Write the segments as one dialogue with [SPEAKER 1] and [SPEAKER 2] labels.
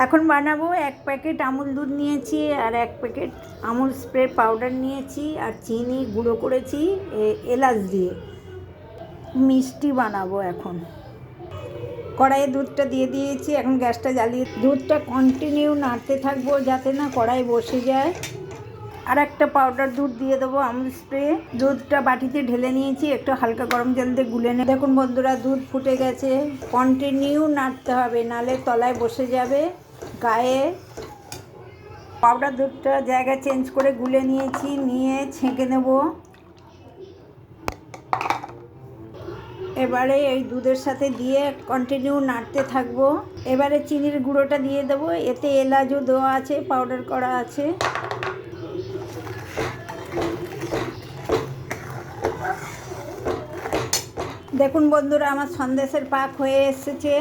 [SPEAKER 1] এখন বানাবো। 1 প্যাকেট আমুল দুধ নিয়েছি আর 1 প্যাকেট আমুল স্প্রে পাউডার নিয়েছি আর চিনি গুঁড়ো করেছি এলাচ দিয়ে মিষ্টি বানাবো। এখন কড়াইয়ে দুধটা দিয়ে দিয়েছি, এখন গ্যাসটা জ্বালিয়ে দুধটা কন্টিনিউ নাড়তে থাকবো যাতে না কড়াই বসে যায়। আর একটা পাউডার দুধ দিয়ে দেবো, আমুল স্প্রে। দুধটা বাটিতে ঢেলে নিয়েছি, একটু হালকা গরম জল দিয়ে গুলে নিয়ে দেখুন বন্ধুরা দুধ ফুটে গেছে। কন্টিনিউ নাড়তে হবে, নালে তলায় বসে যাবে গায়ে। পাউডার দুধটা জায়গা চেঞ্জ করে গুলে নিয়েছি, নিয়ে ছেঁকে নেব। এবারে এই দুধের সাথে দিয়ে কন্টিনিউ নাড়তে থাকবো। এবারে চিনির গুঁড়োটা দিয়ে দেবো, এতে এলাচও দেওয়া আছে, পাউডার করা আছে। দেখুন বন্ধুরা আমার সন্দেশের পাক হয়ে এসেছে,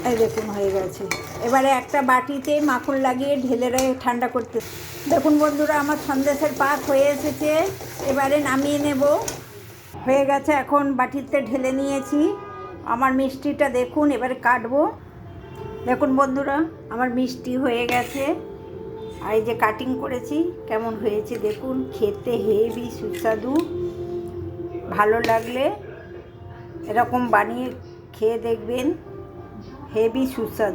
[SPEAKER 1] এই দেখুন হয়ে গেছে। এবারে একটা বাটিতে মাখন লাগিয়ে ঢেলে ঠান্ডা করতে। দেখুন বন্ধুরা আমার সন্দেশের পাক হয়ে এসেছে, এবারে নামিয়ে নেব। হয়ে গেছে, এখন বাটিতে ঢেলে নিয়েছি। আমার মিষ্টিটা দেখুন, এবারে কাটবো। দেখুন বন্ধুরা আমার মিষ্টি হয়ে গেছে, আর এই যে কাটিং করেছি কেমন হয়েছে দেখুন। খেতে হেভি সুস্বাদু। ভালো লাগলে এরকম বানিয়ে খেয়ে দেখবেন, হেভি সুস্বাদু।